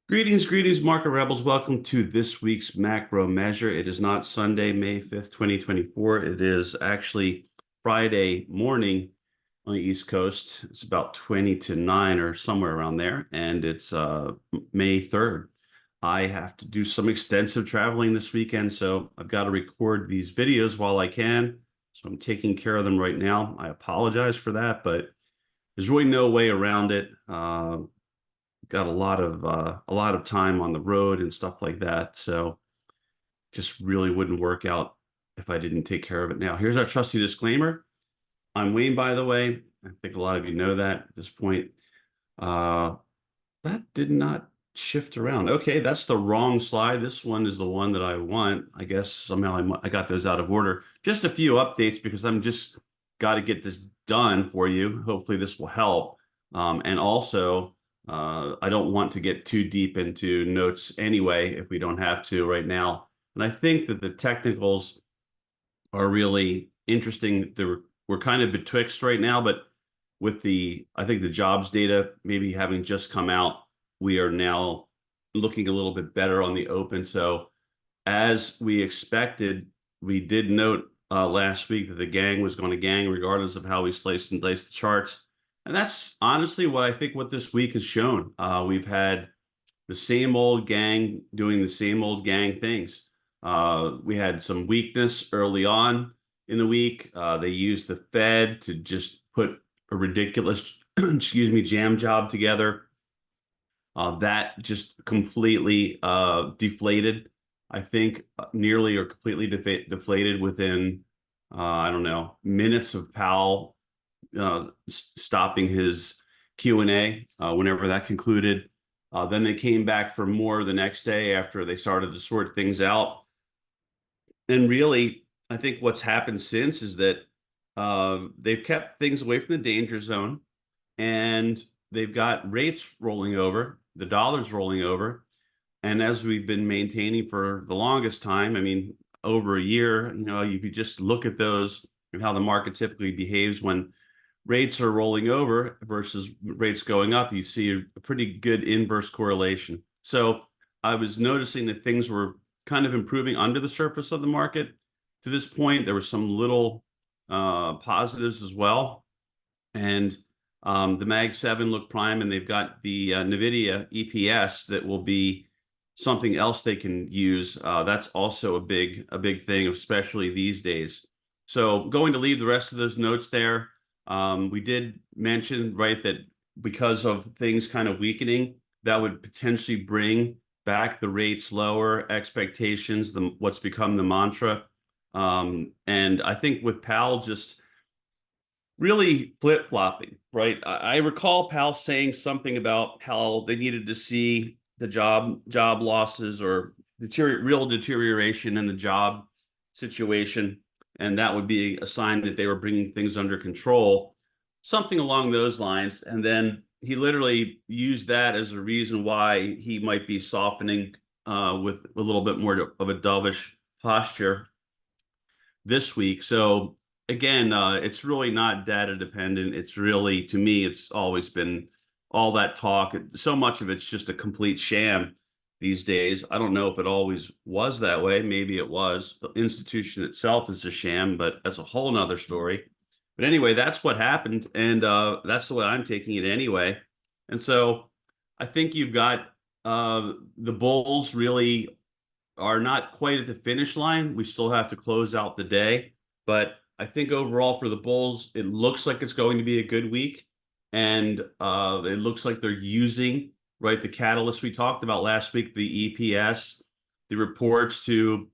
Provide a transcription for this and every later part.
Greetings, market rebels. Welcome to this week's macro measure. It is not Sunday, May 5th, 2024. It is actually Friday morning on the East Coast. It's about 20 to 9 or somewhere around there, and it's May 3rd. I have to do some extensive traveling this weekend, so I've got to record these videos while I can. So I'm taking care of them right now. I apologize for that, but there's really no way around it. Got a lot of time on the road and stuff like that. So just really wouldn't work out if I didn't take care of it now. Here's our trusty disclaimer. I'm Wayne, by the way. I think a lot of you know that at this point. Uh, that did not shift around. Okay, that's the wrong slide. This one is the one that I want. I guess somehow I got those out of order. Just a few updates because I'm just got to get this done for you. Hopefully this will help. And also, I don't want to get too deep into notes anyway if we don't have to right now. And I think that the technicals are really interesting. We're kind of betwixt right now, but with I think the jobs data maybe having just come out, we are now looking a little bit better on the open. So as we expected, we did note last week that the gang was going to gang regardless of how we slice and dice the charts. And that's honestly what I think what this week has shown. We've had the same old gang doing the same old gang things. We had some weakness early on in the week. They used the Fed to just put a ridiculous, excuse me, jam job together. That just completely deflated. I think nearly or completely deflated within, I don't know, minutes of Powell stopping his Q&A whenever that concluded. Then they came back for more the next day after they started to sort things out. And really, I think what's happened since is that they've kept things away from the danger zone, and they've got rates rolling over, the dollar's rolling over. And as we've been maintaining for the longest time, I mean, over a year, if you just look at those and how the market typically behaves when rates are rolling over versus rates going up, you see a pretty good inverse correlation. So I was noticing that things were kind of improving under the surface of the market. To this point, there were some little positives as well. And the Mag 7 look prime, and they've got the NVIDIA EPS that will be something else they can use. That's also a big thing, especially these days. So going to leave the rest of those notes there. We did mention, right, that because of things kind of weakening, that would potentially bring back the rates lower, expectations, what's become the mantra. And I think with Powell just really flip-flopping, right? I recall Powell saying something about how they needed to see the job losses or real deterioration in the job situation, and that would be a sign that they were bringing things under control, something along those lines. And then he literally used that as a reason why he might be softening with a little bit more of a dovish posture this week. So again, it's really not data dependent. It's really, to me, it's always been all that talk. So much of it's just a complete sham these days. I don't know if it always was that way. Maybe it was. The institution itself is a sham, but that's a whole nother story. But anyway, that's what happened, and that's the way I'm taking it anyway. And so I think you've got the Bulls really are not quite at the finish line. We still have to close out the day, but I think overall for the Bulls, it looks like it's going to be a good week, and it looks like they're using right the catalyst we talked about last week, the EPS, the reports to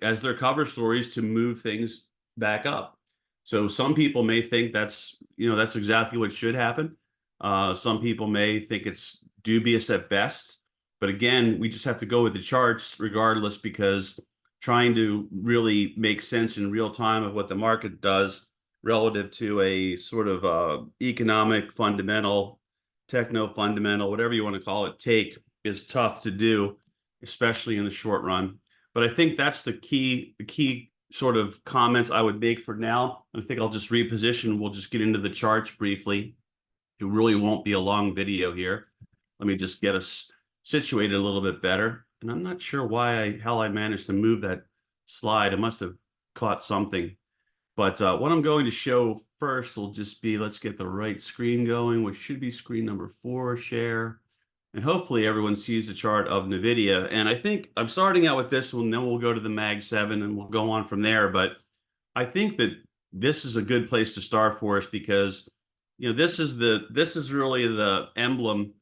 as their cover stories to move things back up. So some people may think that's exactly what should happen. Some people may think it's dubious at best. But again, we just have to go with the charts regardless, because trying to really make sense in real time of what the market does relative to a sort of economic fundamental, techno fundamental, whatever you want to call it, take is tough to do, especially in the short run. But I think that's the key sort of comments I would make for now. I think I'll just reposition. We'll just get into the charts briefly. It really won't be a long video here. Let me just get us situated a little bit better. And I'm not sure how I managed to move that slide. I must have caught something. But what I'm going to show first will just be, let's get the right screen going, which should be screen number 4, share. And hopefully everyone sees the chart of NVIDIA. And I think I'm starting out with this one, then we'll go to the Mag 7 and we'll go on from there. But I think that this is a good place to start for us because, this is really the emblem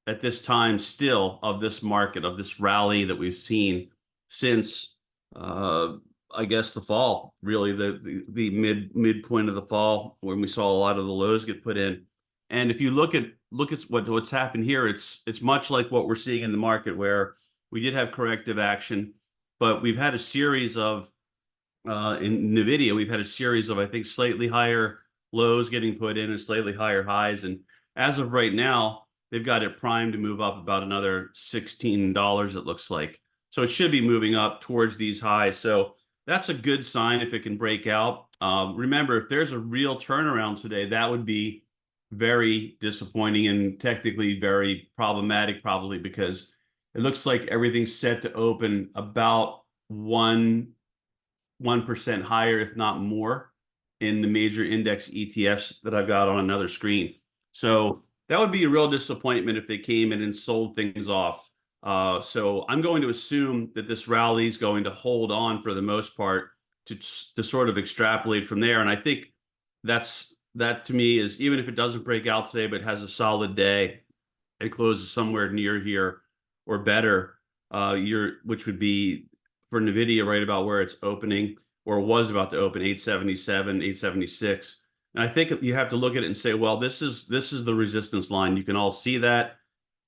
at this time still of this market, of this rally that we've seen since I guess the fall, really the midpoint of the fall when we saw a lot of the lows get put in. And if you look at what's happened here, it's much like what we're seeing in the market where we did have corrective action, but we've had a series of in NVIDIA, we've had a series of, I think, slightly higher lows getting put in and slightly higher highs. And as of right now, they've got it primed to move up about another $16, it looks like. So it should be moving up towards these highs. So that's a good sign if it can break out. Remember, if there's a real turnaround today, that would be very disappointing and technically very problematic, probably because it looks like everything's set to open about 1% higher, if not more, in the major index ETFs that I've got on another screen. So that would be a real disappointment if they came in and sold things off. So I'm going to assume that this rally is going to hold on for the most part to sort of extrapolate from there. And I think that to me is, even if it doesn't break out today, but has a solid day, it closes somewhere near here or better, which would be for NVIDIA right about where it's opening or was about to open, 877, 876. And I think you have to look at it and say, well, this is the resistance line. You can all see that.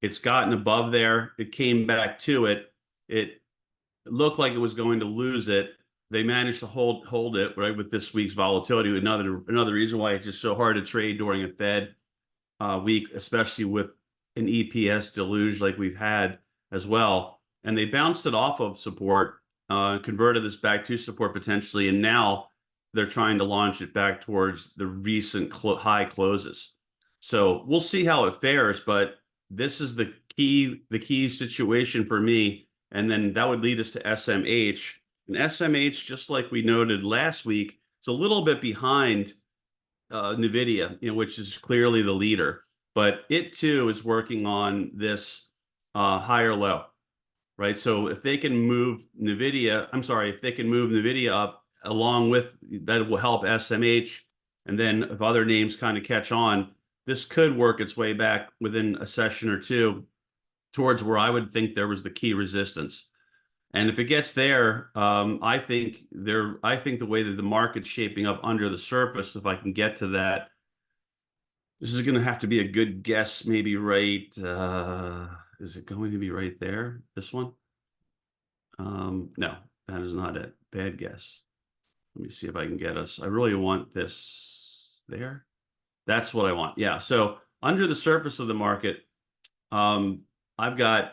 It's gotten above there. It came back to it. It looked like it was going to lose it. They managed to hold it, right, with this week's volatility. Another reason why it's just so hard to trade during a Fed week, especially with an EPS deluge like we've had as well. And they bounced it off of support, converted this back to support potentially, and now they're trying to launch it back towards the recent high closes. So we'll see how it fares, but this is the key situation for me. And then that would lead us to SMH. And SMH, just like we noted last week, it's a little bit behind NVIDIA, which is clearly the leader, but it too is working on this higher low, right? So if they can move NVIDIA up along with that, will help SMH. And then if other names kind of catch on, this could work its way back within a session or two towards where I would think there was the key resistance. And if it gets there, I think the way that the market's shaping up under the surface, if I can get to that, this is going to have to be a good guess, maybe right. Is it going to be right there? This one? No, that is not it. Bad guess. Let me see if I can get us. I really want this there. That's what I want. Yeah. So under the surface of the market, I've got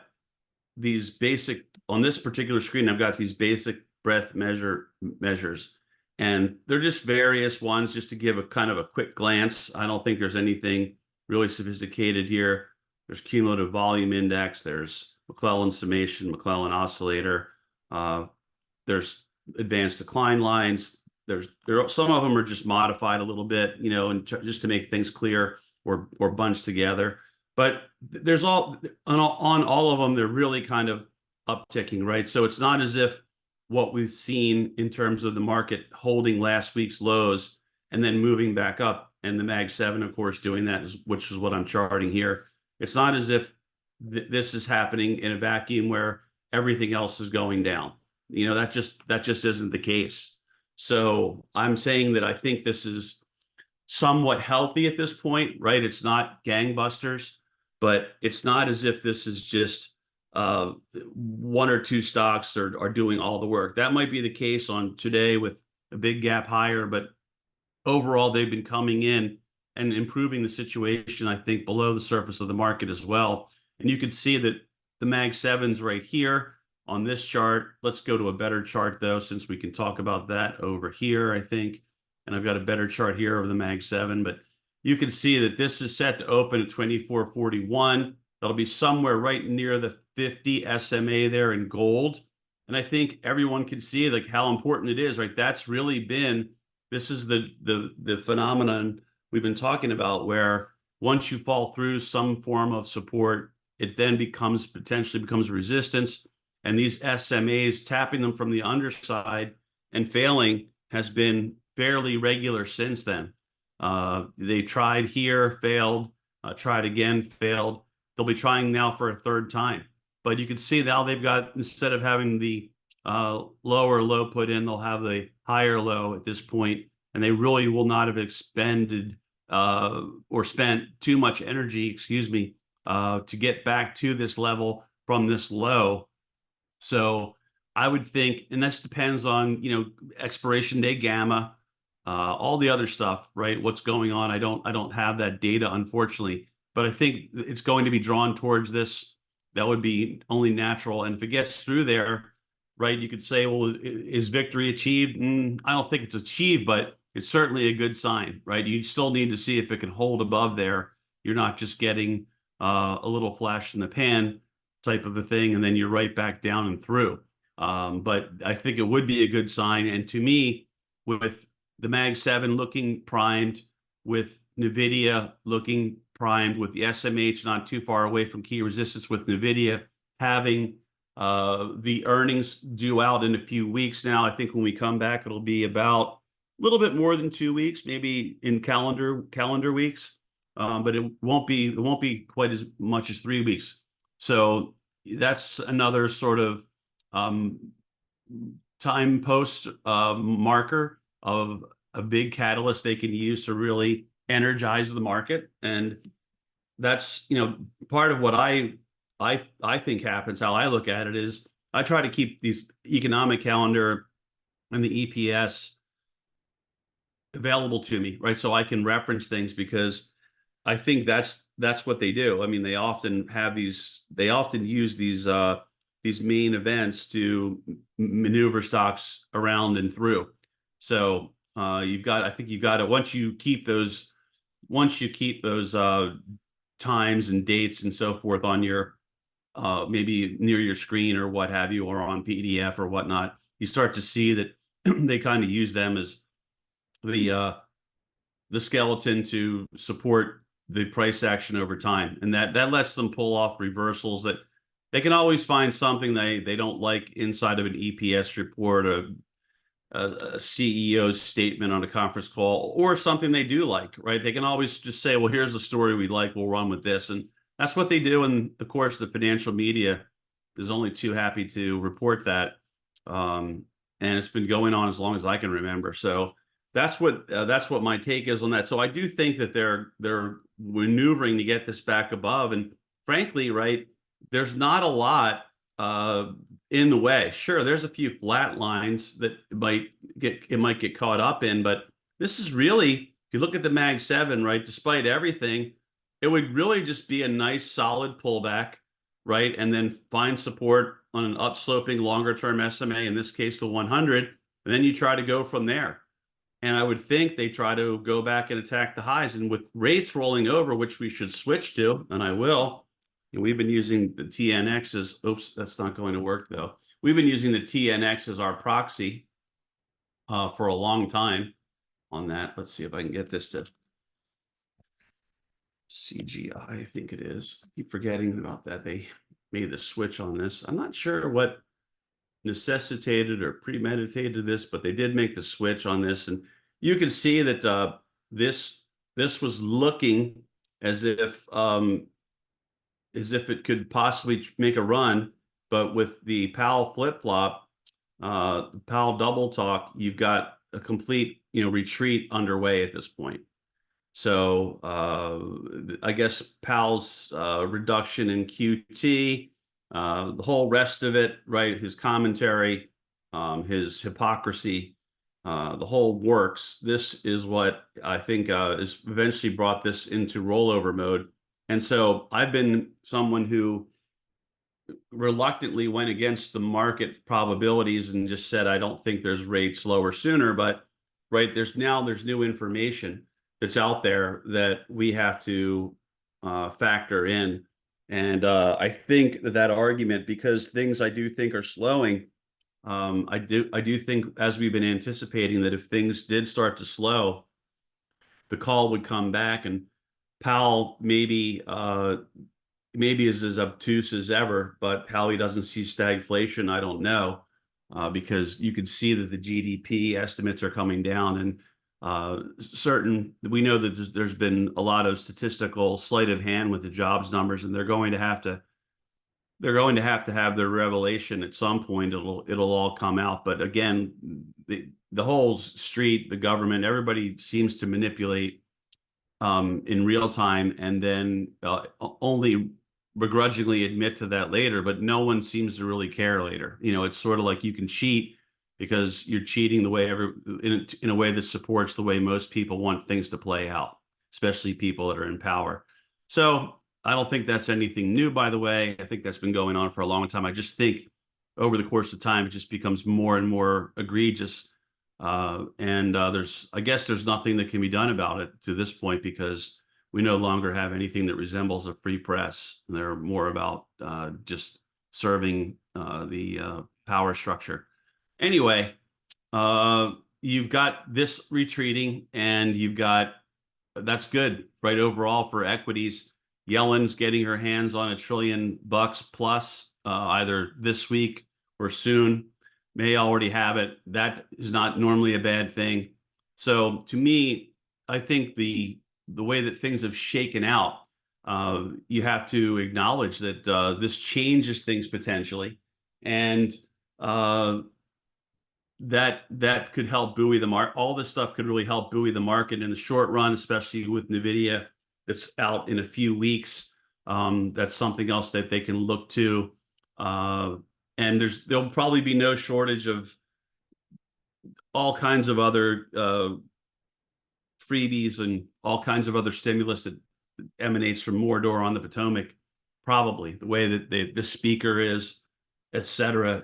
these basic, on this particular screen, I've got these basic breadth measures, and they're just various ones just to give a kind of a quick glance. I don't think there's anything really sophisticated here. There's cumulative volume index, there's McClellan summation, McClellan oscillator, there's advanced decline lines. Some of them are just modified a little bit, and just to make things clear or bunched together. But there's on all of them, they're really kind of upticking, right? So it's not as if what we've seen in terms of the market holding last week's lows and then moving back up, and the Mag 7, of course, doing that, which is what I'm charting here. It's not as if this is happening in a vacuum where everything else is going down. That just isn't the case. So I'm saying that I think this is somewhat healthy at this point, right? It's not gangbusters, but it's not as if this is just one or two stocks are doing all the work. That might be the case on today with a big gap higher, but overall they've been coming in and improving the situation, I think, below the surface of the market as well. And you can see that the Mag 7's right here on this chart. Let's go to a better chart though, since we can talk about that over here, I think. And I've got a better chart here of the Mag 7, but you can see that this is set to open at 2441. That'll be somewhere right near the 50 SMA there in gold. And I think everyone can see like how important it is, right? That's really been, this is the phenomenon we've been talking about, where once you fall through some form of support, it then potentially becomes resistance. And these SMAs, tapping them from the underside and failing, has been fairly regular since then. They tried here, failed, tried again, failed. They'll be trying now for a third time. But you can see now they've got, instead of having the lower low put in, they'll have the higher low at this point, and they really will not have expended or spent too much energy, excuse me, to get back to this level from this low. So I would think, and this depends on, expiration day gamma, all the other stuff, right? What's going on? I don't have that data, unfortunately, but I think it's going to be drawn towards this. That would be only natural. And if it gets through there, right, you could say, well, is victory achieved? I don't think it's achieved, but it's certainly a good sign, right? You still need to see if it can hold above there. You're not just getting a little flash in the pan type of a thing, and then you're right back down and through. But I think it would be a good sign. And to me, with the Mag 7 looking primed, with NVIDIA looking primed, with the SMH not too far away from key resistance, with NVIDIA having the earnings due out in a few weeks now. I think when we come back, it'll be about a little bit more than 2 weeks, maybe in calendar weeks, but it won't be quite as much as 3 weeks. So that's another sort of time post marker of a big catalyst they can use to really energize the market. And that's, part of what I think happens. How I look at it is I try to keep these economic calendar and the EPS available to me, right? So I can reference things, because I think that's what they do. I mean, they often use these main events to maneuver stocks around and through. So I think you've got to, once you keep those times and dates and so forth on your maybe near your screen or what have you, or on PDF or whatnot, you start to see that they kind of use them as the skeleton to support the price action over time, and that lets them pull off reversals. That they can always find something they don't like inside of an EPS report, a CEO's statement on a conference call, or something they do like, right? They can always just say, well, here's the story we like, we'll run with this. And that's what they do. And of course, the financial media is only too happy to report that. And it's been going on as long as I can remember. So that's what my take is on that. So I do think that they're maneuvering to get this back above. And frankly, right, there's not a lot in the way. Sure, there's a few flat lines that might get caught up in, but this is really, if you look at the Mag 7, right, despite everything, it would really just be a nice solid pullback, right, and then find support on an upsloping longer term SMA, in this case the 100, and then you try to go from there. And I would think they try to go back and attack the highs. And with rates rolling over, which we should switch to, and I will, we've been using the TNX as, oops, that's not going to work though. We've been using the TNX as our proxy for a long time on that. Let's see if I can get this to CGI, I think it is. I keep forgetting about that. They made the switch on this. I'm not sure what necessitated or premeditated this, but they did make the switch on this. And you can see that this was looking as if it could possibly make a run, but with the Powell flip-flop, Powell double talk, you've got a complete retreat underway at this point. So I guess Powell's reduction in QT, the whole rest of it, right? His commentary, his hypocrisy, the whole works. This is what I think is eventually brought this into rollover mode. And so I've been someone who reluctantly went against the market probabilities and just said, I don't think there's rates lower sooner. But right, there's new information that's out there that we have to factor in. And I think that argument, because things I do think are slowing, I do think, as we've been anticipating, that if things did start to slow, the call would come back, and Powell maybe is as obtuse as ever, but how he doesn't see stagflation, I don't know, because you can see that the GDP estimates are coming down, and we know that there's been a lot of statistical sleight of hand with the jobs numbers, and they're going to have their revelation at some point. It'll all come out. But again, the whole street, the government, everybody seems to manipulate in real time, and then only begrudgingly admit to that later. But no one seems to really care later. It's sort of like you can cheat because you're cheating the way in a way that supports the way most people want things to play out, especially people that are in power. So I don't think that's anything new, by the way. I think that's been going on for a long time. I just think over the course of time, it just becomes more and more egregious. And I guess there's nothing that can be done about it to this point, because we no longer have anything that resembles a free press. They're more about just serving the power structure. Anyway, you've got this retreating, and that's good, right? Overall for equities, Yellen's getting her hands on $1 trillion plus, either this week or soon. May already have it. That is not normally a bad thing. So to me, I think the way that things have shaken out, you have to acknowledge that this changes things potentially, and that could help buoy the market. All this stuff could really help buoy the market in the short run, especially with Nvidia that's out in a few weeks. That's something else that they can look to. And there'll probably be no shortage of all kinds of other freebies and all kinds of other stimulus that emanates from Mordor on the Potomac, probably the way that the speaker is, et cetera.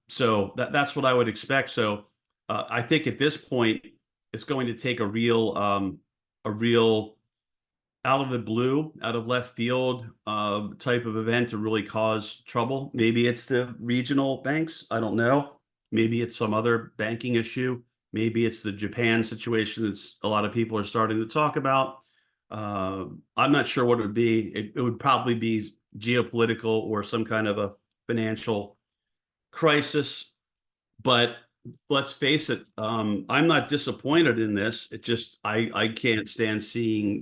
So that's what I would expect. So I think at this point, it's going to take a real out of the blue, out of left field type of event to really cause trouble. Maybe it's the regional banks. I don't know. Maybe it's some other banking issue. Maybe it's the Japan situation that a lot of people are starting to talk about. I'm not sure what it would be. It would probably be geopolitical or some kind of a financial crisis. But let's face it, I'm not disappointed in this. It just I can't stand seeing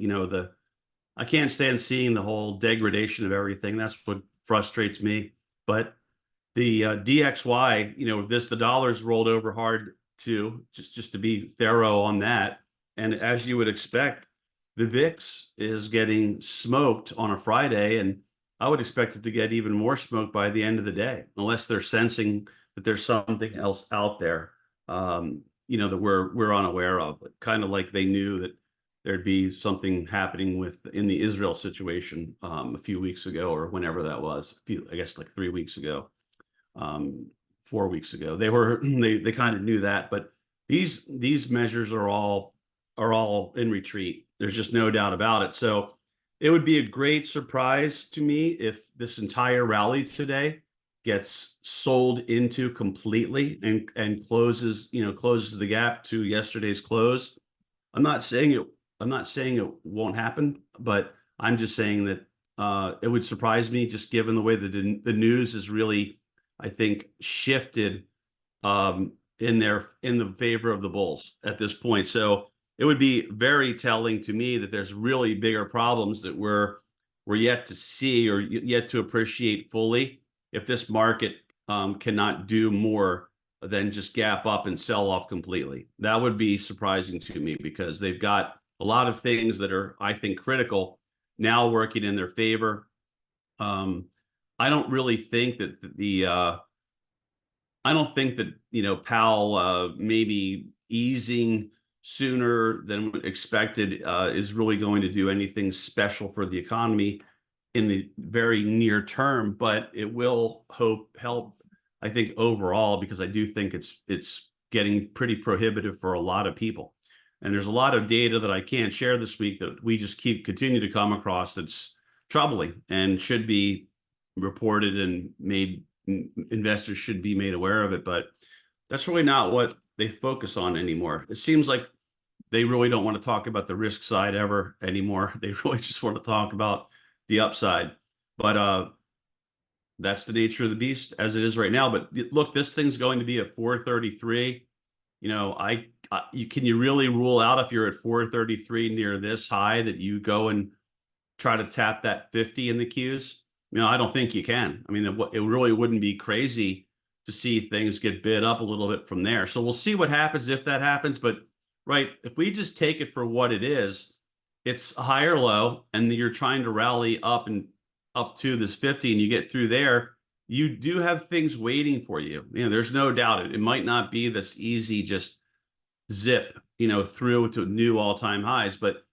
I can't stand seeing the whole degradation of everything. That's what frustrates me. But the DXY, the dollar's rolled over hard too, just to be thorough on that. And as you would expect, the VIX is getting smoked on a Friday, and I would expect it to get even more smoked by the end of the day, unless they're sensing that there's something else out there, that we're unaware of. Kind of like they knew that there'd be something happening in the Israel situation a few weeks ago, or whenever that was. I guess like 3 weeks ago, 4 weeks ago. They kind of knew that, but these measures are all in retreat. There's just no doubt about it. So it would be a great surprise to me if this entire rally today gets sold into completely and closes the gap to yesterday's close. I'm not saying it won't happen, but I'm just saying that it would surprise me, just given the way that the news is really, I think, shifted in the favor of the bulls at this point. So it would be very telling to me that there's really bigger problems that we're yet to see or yet to appreciate fully, if this market cannot do more than just gap up and sell off completely. That would be surprising to me, because they've got a lot of things that are, I think, critical now working in their favor. I don't really think that I don't think that Powell maybe easing sooner than expected is really going to do anything special for the economy in the very near term, but it will help, I think, overall, because I do think it's getting pretty prohibitive for a lot of people. And there's a lot of data that I can't share this week that we just continue to come across that's troubling and should be reported and made. Investors should be made aware of it, but that's really not what they focus on anymore. It seems like they really don't want to talk about the risk side ever anymore. They really just want to talk about the upside. But that's the nature of the beast as it is right now. But look, this thing's going to be at 433. You know, can you really rule out if you're at 433 near this high that you go and try to tap that 50 in the Qs? You know, I don't think you can. I mean, it really wouldn't be crazy to see things get bid up a little bit from there. So we'll see what happens if that happens. But right, if we just take it for what it is, it's a higher low, and you're trying to rally up and up to this 50, and you get through there, you do have things waiting for you. You know, there's no doubt it might not be this easy, just zip, you know, through to new all-time highs, but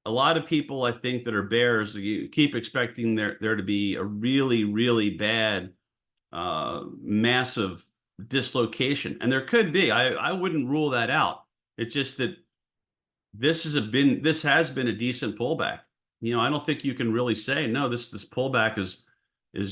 a lot of people, I think, that are bears, you keep expecting there to be a really, really bad, massive dislocation, and there could be. I wouldn't rule that out. It's just that this has been a decent pullback. You know, I don't think you can really say no. This pullback is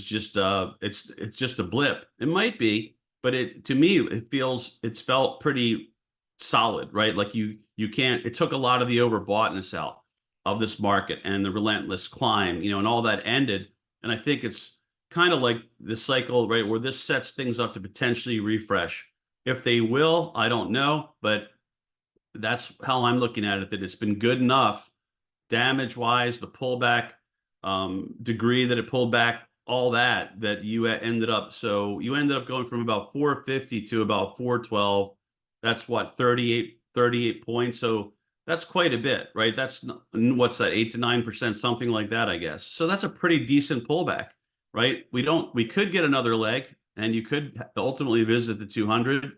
just it's just a blip. It might be, but to me it's felt pretty solid, right? Like you can't. It took a lot of the overboughtness out of this market and the relentless climb, you know, and all that ended. And I think it's kind of like the cycle, right, where this sets things up to potentially refresh. If they will, I don't know, but that's how I'm looking at it, that it's been good enough damage wise, the pullback, degree that it pulled back, all that you ended up. So you ended up going from about 450 to about 412. That's what, 38 points. So that's quite a bit, right? That's what's that, 8 to 9%, something like that, I guess. So that's a pretty decent pullback, right? We could get another leg, and you could ultimately visit the 200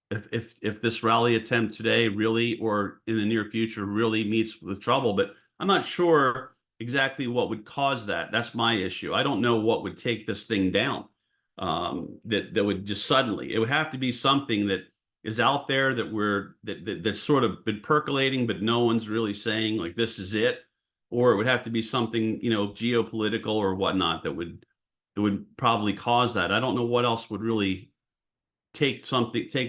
if this rally attempt today really, or in the near future, really meets with trouble. But I'm not sure exactly what would cause that. That's my issue. I don't know what would take this thing down. That would just suddenly. It would have to be something that is out there that's sort of been percolating, but no one's really saying like this is it. Or it would have to be something, you know, geopolitical or whatnot that would probably cause that. I don't know what else would really take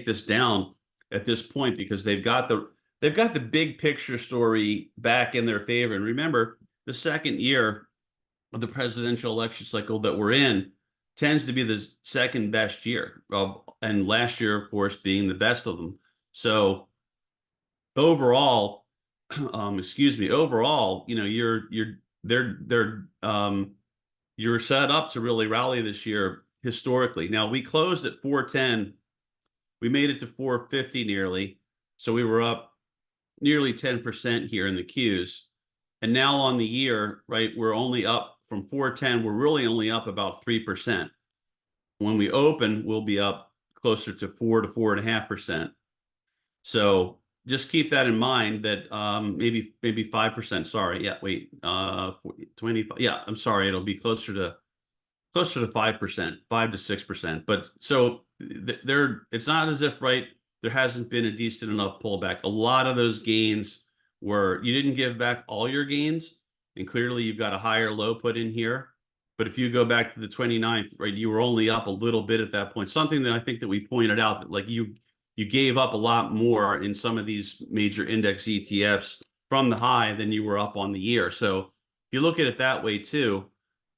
this down at this point, because they've got the big picture story back in their favor. And remember, the second year of the presidential election cycle that we're in tends to be the second best year, and last year, of course, being the best of them. So overall, overall, you know, you're set up to really rally this year historically. Now, we closed at 410. We made it to 450 nearly. So we were up nearly 10% here in the Qs. And now on the year, right, we're only up from 410. We're really only up about 3%. When we open, we'll be up closer to 4 to 4.5%. So just keep that in mind, that maybe 5%. Sorry. Yeah, wait. 25. Yeah, I'm sorry. It'll be closer to 5%, 5 to 6%. But so it's not as if, right, there hasn't been a decent enough pullback. A lot of those gains you didn't give back all your gains, and clearly you've got a higher low put in here. But if you go back to the 29th, right, you were only up a little bit at that point. Something that I think that we pointed out, that like you gave up a lot more in some of these major index ETFs from the high than you were up on the year. So if you look at it that way too,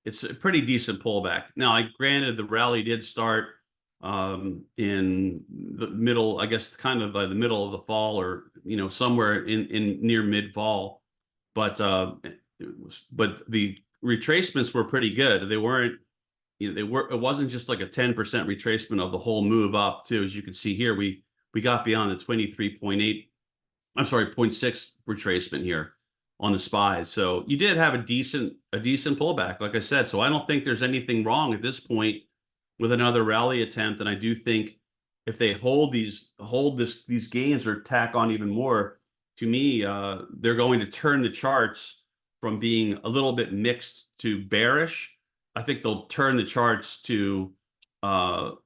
it's a pretty decent pullback. Now, granted, the rally did start in the middle, I guess, kind of by the middle of the fall, or, you know, somewhere in near mid fall. But the retracements were pretty good. They weren't, you know, it wasn't just like a 10% retracement of the whole move up too. As you can see here, we got beyond the 23.8, I'm sorry, 0.6 retracement here on the SPYs. So you did have a decent pullback, like I said. So I don't think there's anything wrong at this point with another rally attempt. And I do think if they hold these gains or tack on even more, to me, they're going to turn the charts from being a little bit mixed to bearish. I think they'll turn the charts to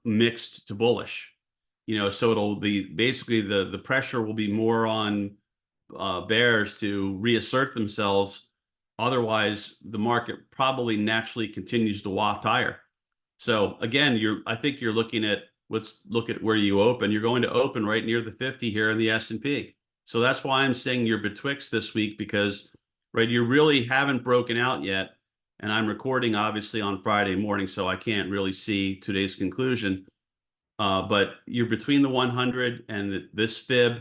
mixed to bullish. You know, so it'll be basically the pressure will be more on bears to reassert themselves Otherwise, the market probably naturally continues to waft higher. So again, I think you're looking at, let's look at where you open. You're going to open right near the 50 here in the S&P. So that's why I'm saying you're betwixt this week, because right, you really haven't broken out yet. And I'm recording obviously on Friday morning, so I can't really see today's conclusion. But you're between the 100 and this fib,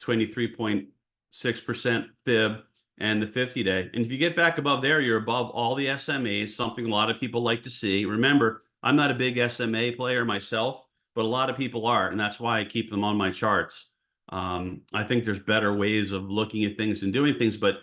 23.6% fib, and the 50-day. And if you get back above there, you're above all the SMAs, something a lot of people like to see. Remember, I'm not a big SMA player myself, but a lot of people are, and that's why I keep them on my charts. I think there's better ways of looking at things and doing things, but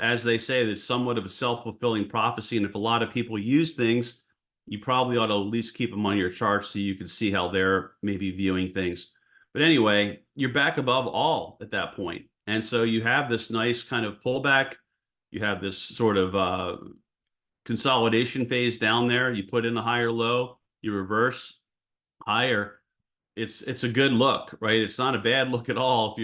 as they say, there's somewhat of a self-fulfilling prophecy. And if a lot of people use things, you probably ought to at least keep them on your charts so you can see how they're maybe viewing things. But anyway, you're back above all at that point. And so you have this nice kind of pullback. You have this sort of consolidation phase down there. You put in a higher low, you reverse higher. It's a good look, right? It's not a bad look at all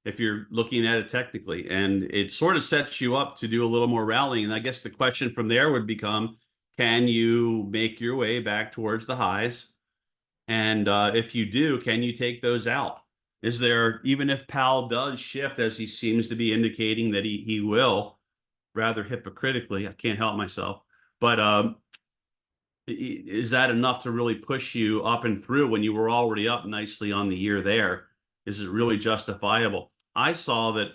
if you're looking at it technically, and it sort of sets you up to do a little more rallying. And I guess the question from there would become, can you make your way back towards the highs? And if you do, can you take those out? Is there, even if Powell does shift as he seems to be indicating that he will, rather hypocritically, I can't help myself, but is that enough to really push you up and through when you were already up nicely on the year there? Is it really justifiable? I saw that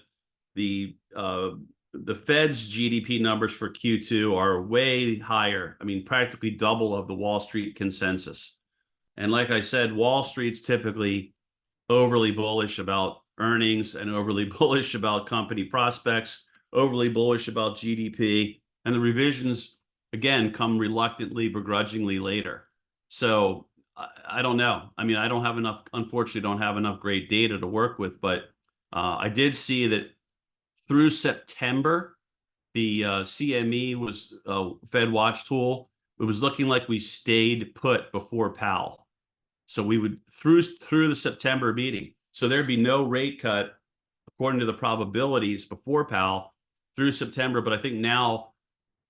the Fed's GDP numbers for Q2 are way higher. I mean, practically double of the Wall Street consensus. And like I said, Wall Street's typically overly bullish about earnings and overly bullish about company prospects, overly bullish about GDP, and the revisions again come reluctantly, begrudgingly later. So I don't know. I mean, I don't have enough, unfortunately, don't have enough great data to work with, but I did see that through September, the CME was Fed Watch tool. It was looking like we stayed put before Powell. So we would through the September meeting. So there'd be no rate cut according to the probabilities before Powell through September. But I think now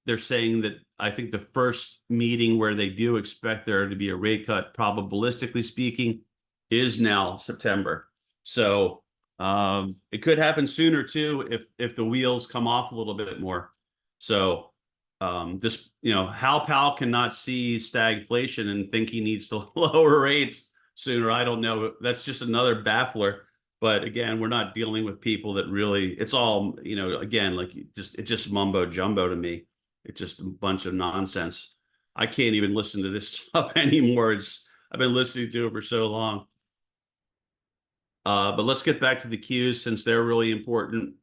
they're saying that I think the first meeting where they do expect there to be a rate cut, probabilistically speaking, is now September. So it could happen sooner too if the wheels come off a little bit more. So this, how Powell cannot see stagflation and think he needs to lower rates sooner, I don't know. That's just another baffler. But again, we're not dealing with people that really, it's all, again, like it's just mumbo jumbo to me. It's just a bunch of nonsense. I can't even listen to this stuff anymore. I've been listening to it for so long. But let's get back to the cues since they're really important.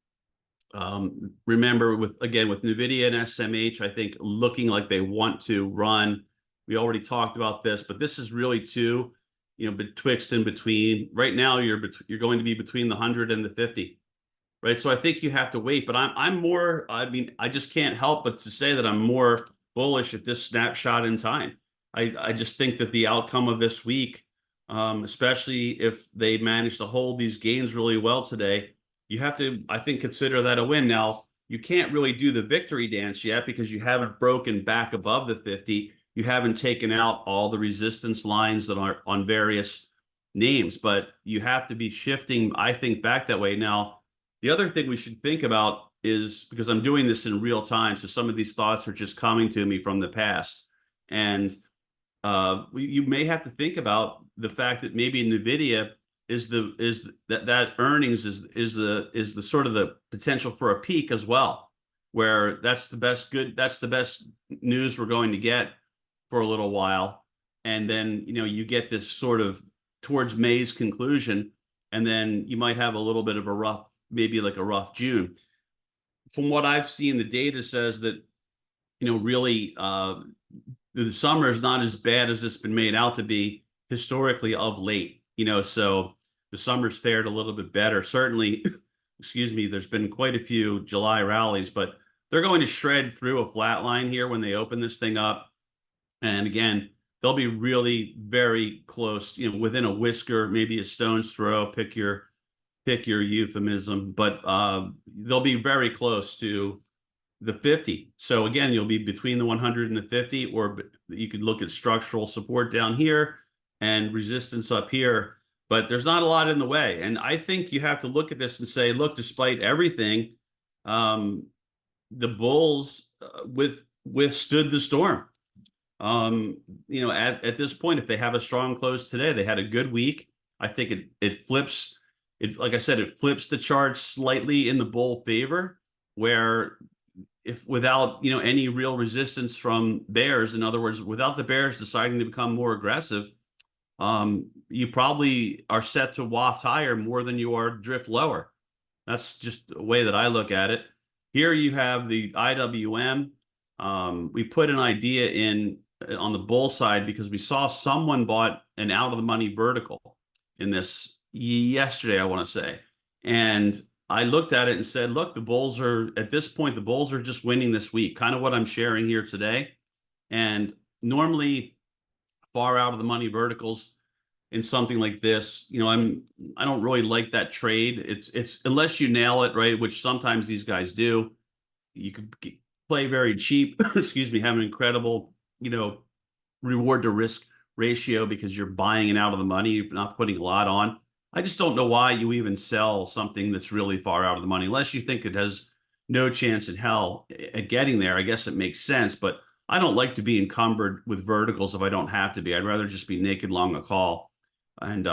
Remember, with NVIDIA and SMH, I think looking like they want to run. We already talked about this, but this is really two, betwixt and between. Right now, you're going to be between the 100 and the 50, right? So I think you have to wait. But I'm more. I mean, I just can't help but to say that I'm more bullish at this snapshot in time. I just think that the outcome of this week, especially if they manage to hold these gains really well today, you have to, I think, consider that a win. Now, you can't really do the victory dance yet because you haven't broken back above the 50. You haven't taken out all the resistance lines that are on various names, but you have to be shifting, I think, back that way. Now, the other thing we should think about is, because I'm doing this in real time, so some of these thoughts are just coming to me from the past. And you may have to think about the fact that maybe NVIDIA that earnings is the sort of the potential for a peak as well, where that's the best news we're going to get for a little while, and then you get this sort of towards May's conclusion, and then you might have a little bit of a rough, maybe like a rough June. From what I've seen, the data says that really the summer is not as bad as it's been made out to be historically of late. So the summer's fared a little bit better. Certainly, excuse me, there's been quite a few July rallies, but they're going to shred through a flat line here when they open this thing up. And again, they'll be really very close, within a whisker, maybe a stone's throw, pick your euphemism, but they'll be very close to the 50. So again, you'll be between the 100 and the 50, or you could look at structural support down here and resistance up here. But there's not a lot in the way. And I think you have to look at this and say, look, despite everything, the bulls withstood the storm. At this point, if they have a strong close today, they had a good week. I think it flips it, like I said, it flips the chart slightly in the bull favor, where if without any real resistance from bears, in other words, without the bears deciding to become more aggressive, you probably are set to waft higher more than you are drift lower. That's just the way that I look at it. Here you have the IWM. We put an idea in on the bull side because we saw someone bought an out of the money vertical in this yesterday, I want to say. And I looked at it and said, look, the bulls are at this point, the bulls are just winning this week, kind of what I'm sharing here today. And normally far out of the money verticals in something like this, I don't really like that trade. It's unless you nail it, right? Which sometimes these guys do. You could play very cheap, excuse me, have an incredible, reward to risk ratio because you're buying it out of the money, you're not putting a lot on. I just don't know why you even sell something that's really far out of the money, unless you think it has no chance in hell at getting there. I guess it makes sense, but I don't like to be encumbered with verticals if I don't have to be. I'd rather just be naked long a call and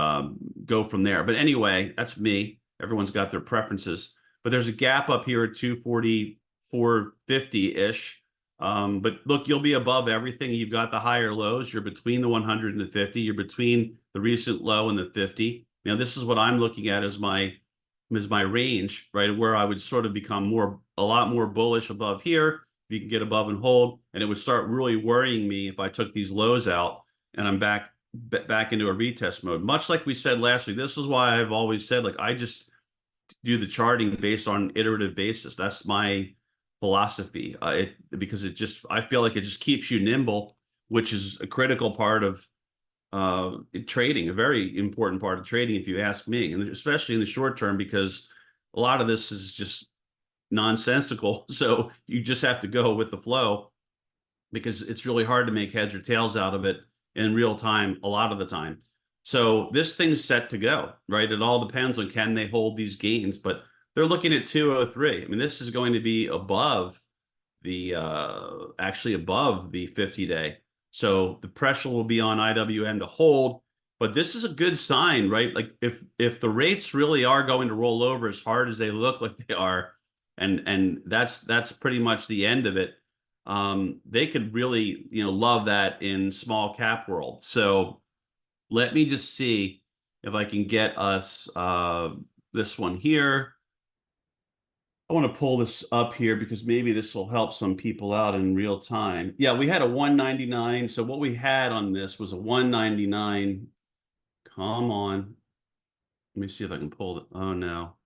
go from there. But anyway, that's me. Everyone's got their preferences. But there's a gap up here at 244.50-ish. But look, you'll be above everything. You've got the higher lows. You're between the 100 and the 50. You're between the recent low and the 50. This is what I'm looking at as my range, right? Where I would sort of become a lot more bullish above here. If you can get above and hold, and it would start really worrying me if I took these lows out and I'm back into a retest mode. Much like we said last week, this is why I've always said, like, I just do the charting based on iterative basis. That's my philosophy. Because I feel like it just keeps you nimble, which is a critical part of trading, a very important part of trading, if you ask me, and especially in the short term, because a lot of this is just nonsensical. So you just have to go with the flow because it's really hard to make heads or tails out of it in real time a lot of the time. So this thing's set to go, right? It all depends on can they hold these gains, but they're looking at 203. I mean, this is going to be above the actually above the 50-day. So the pressure will be on IWM to hold, but this is a good sign, right? Like if the rates really are going to roll over as hard as they look like they are, and that's pretty much the end of it. They could really, love that in small cap world. So let me just see if I can get us this one here. I want to pull this up here because maybe this will help some people out in real time. Yeah, we had a 199. So what we had on this was a 199. Come on. Let me see if I can pull it. Oh, no.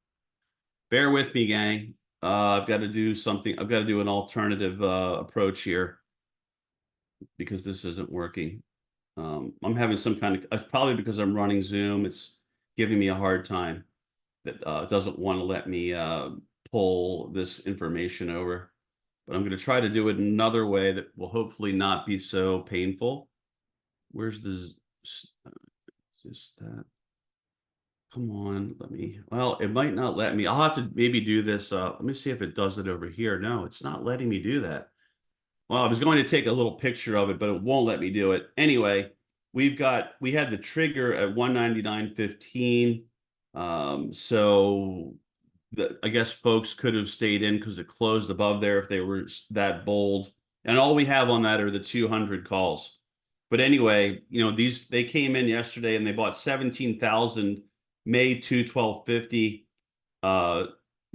Bear with me, gang. I've got to do something. I've got to do an alternative approach here because this isn't working. I'm having some kind of, probably because I'm running Zoom, it's giving me a hard time that doesn't want to let me pull this information over. But I'm going to try to do it another way that will hopefully not be so painful. Where's this? Just that. Come on, well, it might not let me. I'll have to maybe do this. Let me see if it does it over here. No, it's not letting me do that. Well, I was going to take a little picture of it, but it won't let me do it. Anyway, we had the trigger at 199.15. So I guess folks could have stayed in because it closed above there if they were that bold. And all we have on that are the 200 calls. But anyway, they came in yesterday and they bought 17,000 May 212.50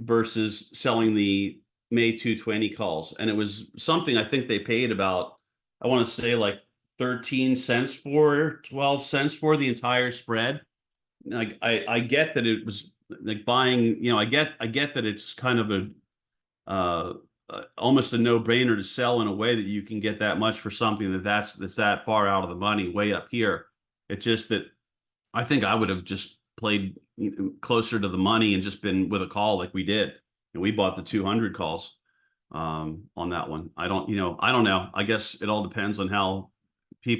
versus selling the May 220 calls. And it was something I think they paid about, I want to say like 13 cents for, 12 cents for the entire spread. Like I get that it was like buying, I get that it's kind of almost a no-brainer to sell in a way that you can get that much for something that's that far out of the money, way up here. It's just that I think I would have just played closer to the money and just been with a call like we did. And we bought the 200 calls. on that one. I don't know. I guess it all depends on how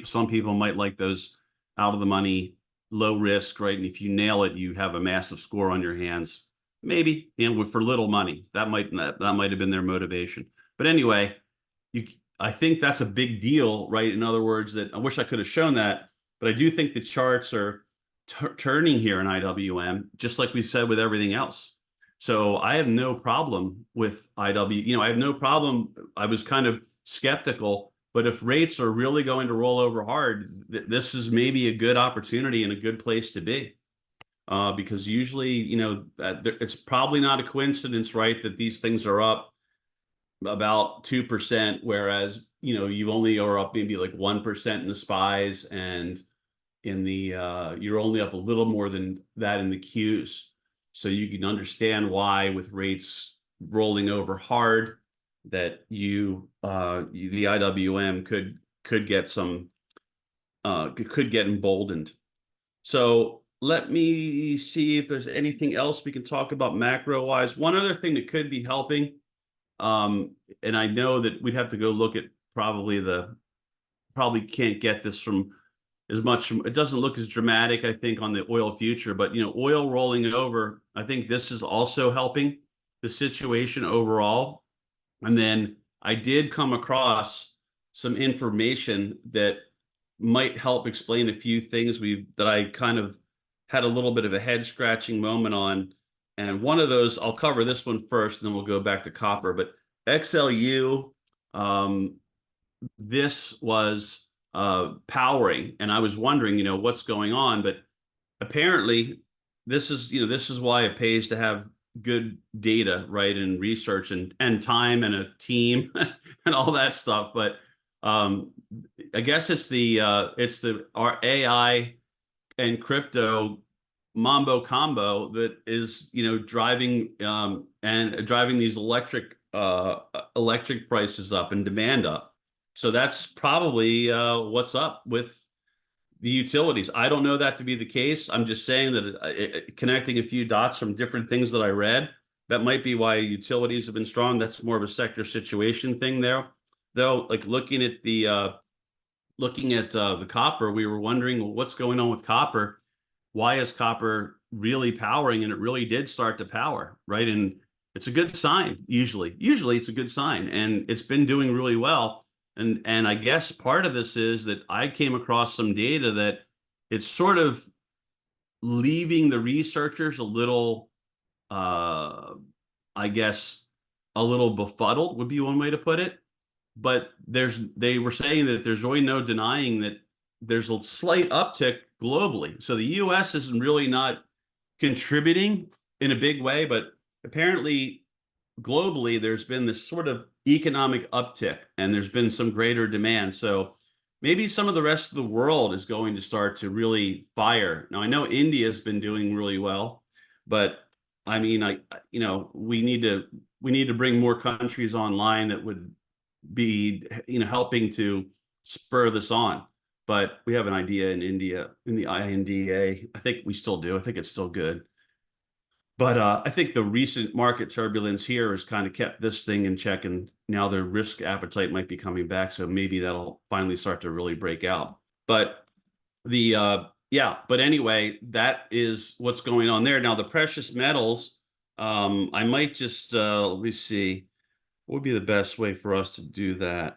some people might like those out of the money, low risk, right? And if you nail it, you have a massive score on your hands. Maybe, for little money, that might have been their motivation. But anyway, you, I think that's a big deal, right? In other words, that I wish I could have shown that, but I do think the charts are turning here in IWM, just like we said with everything else. So I have no problem with IW. I have no problem. I was kind of skeptical, but if rates are really going to roll over hard, this is maybe a good opportunity and a good place to be. Because usually, it's probably not a coincidence, right, that these things are up about 2%, whereas, you only are up maybe like 1% in the SPYs, and in the you're only up a little more than that in the Qs. So you can understand why, with rates rolling over hard, that the IWM could get emboldened. So let me see if there's anything else we can talk about macro wise. One other thing that could be helping, and I know that we'd have to go look at probably can't get this from as much. It doesn't look as dramatic, I think, on the oil future, but oil rolling over, I think this is also helping the situation overall. And then I did come across some information that might help explain a few things that I kind of had a little bit of a head scratching moment on. And one of those, I'll cover this one first, and then we'll go back to copper. But XLU, this was powering, and I was wondering, what's going on. But apparently, this is why it pays to have good data, right, and research and time and a team and all that stuff. But I guess it's our AI and crypto mambo combo that is driving these electric prices up and demand up. So that's probably what's up with the utilities. I don't know that to be the case. I'm just saying that connecting a few dots from different things that I read, that might be why utilities have been strong. That's more of a sector situation thing there, though. Like looking at the copper, we were wondering, well, what's going on with copper? Why is copper really powering? And it really did start to power, right? And it's a good sign. Usually it's a good sign, and it's been doing really well. And I guess part of this is that I came across some data that it's sort of leaving the researchers a little, I guess, a little befuddled would be one way to put it. But they were saying that there's really no denying that there's a slight uptick globally. So the U.S. isn't really not contributing in a big way, but apparently globally there's been this sort of economic uptick, and there's been some greater demand. So maybe some of the rest of the world is going to start to really fire. Now I know India has been doing really well, but I mean, we need to bring more countries online that would be helping to spur this on. But we have an idea in India, in the INDA. I think we still do. I think it's still good. But I think the recent market turbulence here has kind of kept this thing in check, and now their risk appetite might be coming back. So maybe that'll finally start to really break out. But but anyway, that is what's going on there. Now the precious metals, I might just let me see, what would be the best way for us to do that?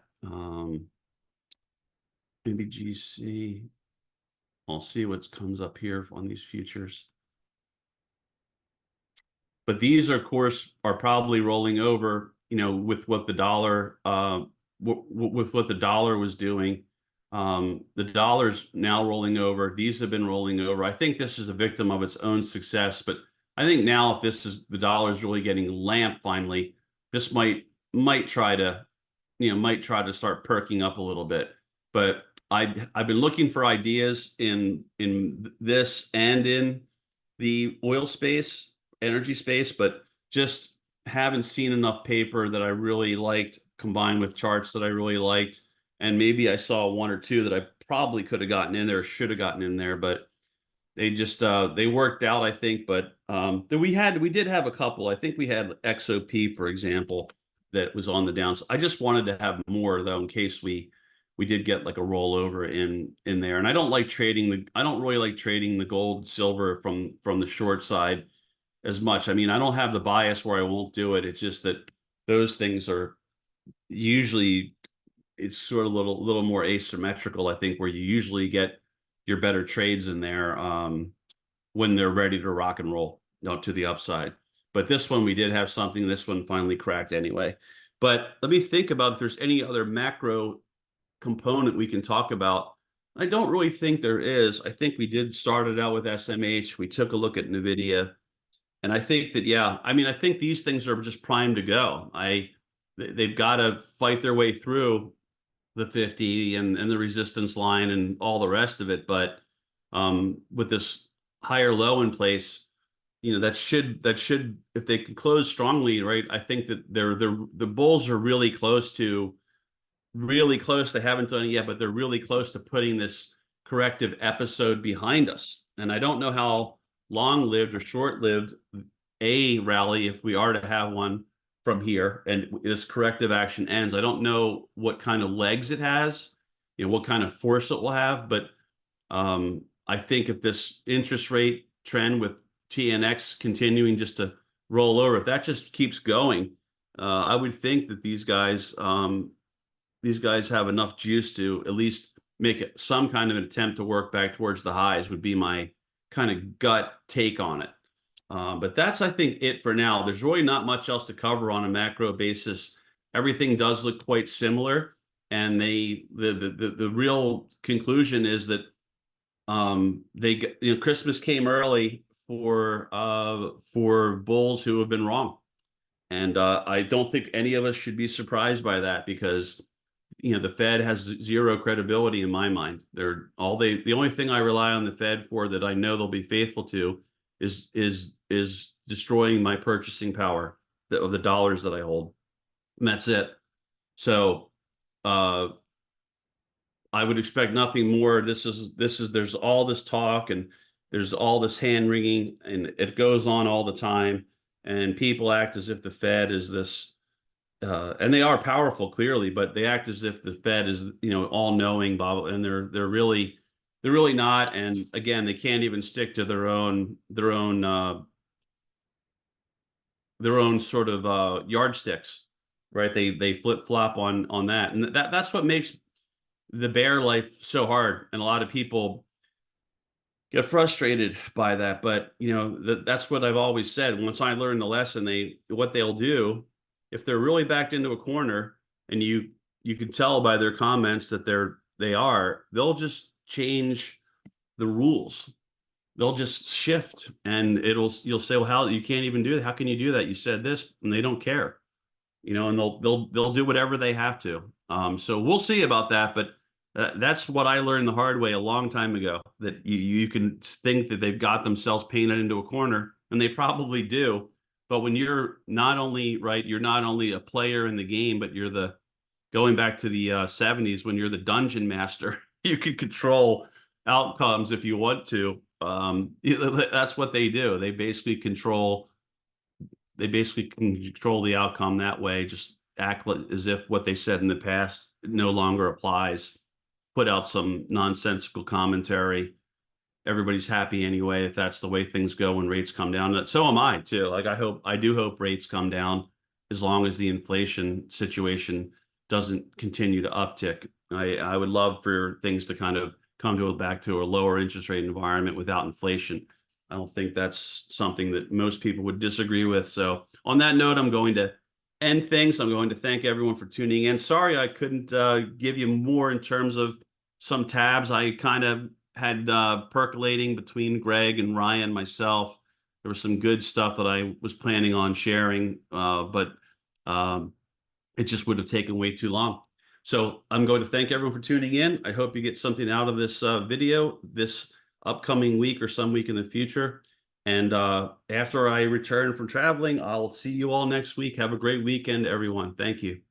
Maybe GC. I'll see what comes up here on these futures. But these, of course, are probably rolling over, with what the dollar, with what the dollar was doing. The dollar's now rolling over. These have been rolling over. I think this is a victim of its own success. But I think now, if the dollar is really getting lamped finally, this might try to start perking up a little bit. But I've been looking for ideas in this and in the oil space, energy space, but just haven't seen enough paper that I really liked, combined with charts that I really liked. And maybe I saw one or two that I probably could have gotten in there, should have gotten in there, but they just they worked out, I think. But we did have a couple. I think we had XOP, for example, that was on the downside. I just wanted to have more though, in case we did get like a rollover in there. And I don't like trading I don't really like trading the gold silver from the short side as much. I mean, I don't have the bias where I won't do it. It's just that those things are usually, it's sort of little more asymmetrical, I think, where you usually get your better trades in there when they're ready to rock and roll up to the upside. But this one we did have something. This one finally cracked anyway. But let me think about if there's any other macro component we can talk about. I don't really think there is. I think we did start it out with SMH. We took a look at NVIDIA. And I think that, yeah, I mean, I think these things are just primed to go. They've got to fight their way through the 50 and the resistance line and all the rest of it. But with this higher low in place, that should if they can close strongly, right? I think that the bulls are really close. They haven't done it yet, but they're really close to putting this corrective episode behind us. And I don't know how long-lived or short-lived a rally, if we are to have one from here and this corrective action ends. I don't know what kind of legs it has, what kind of force it will have. But I think if this interest rate trend with TNX continuing just to roll over, if that just keeps going, I would think that these guys have enough juice to at least make some kind of an attempt to work back towards the highs, would be my kind of gut take on it. But that's, I think, it for now. There's really not much else to cover on a macro basis. Everything does look quite similar. And the real conclusion is that Christmas came early for bulls who have been wrong. And I don't think any of us should be surprised by that, because the Fed has zero credibility in my mind. The only thing I rely on the Fed for, that I know they'll be faithful to, is destroying my purchasing power of the dollars that I hold. And that's it. So I would expect nothing more. There's all this talk and there's all this hand wringing, and it goes on all the time. And people act as if the Fed is this, and they are powerful, clearly, but they act as if the Fed is, all knowing, Bob, and they're really not. And again, they can't even stick to their own sort of yardsticks, right? They flip flop on that, and that's what makes the bear life so hard. And a lot of people get frustrated by that. But that's what I've always said. Once I learned the lesson, what they'll do, if they're really backed into a corner, and you can tell by their comments that they'll just change the rules. They'll just shift, and you'll say, well, how, you can't even do that. How can you do that? You said this, and they don't care, and they'll do whatever they have to. So we'll see about that. But that's what I learned the hard way a long time ago, that you can think that they've got themselves painted into a corner, and they probably do. But when you're not only a player in the game, but going back to the 70s, when you're the dungeon master, you can control outcomes if you want to. That's what they do. They basically can control the outcome that way. Just act as if what they said in the past no longer applies. Put out some nonsensical commentary. Everybody's happy anyway if that's the way things go when rates come down. So am I too. Like, I do hope rates come down, as long as the inflation situation doesn't continue to uptick. I would love for things to kind of come back to a lower interest rate environment without inflation. I don't think that's something that most people would disagree with. So on that note, I'm going to end things. I'm going to thank everyone for tuning in. Sorry I couldn't give you more in terms of some tabs I kind of had percolating between Greg and Ryan, myself. There was some good stuff that I was planning on sharing, but it just would have taken way too long. So I'm going to thank everyone for tuning in. I hope you get something out of this video this upcoming week or some week in the future. And after I return from traveling, I'll see you all next week. Have a great weekend, everyone. Thank you.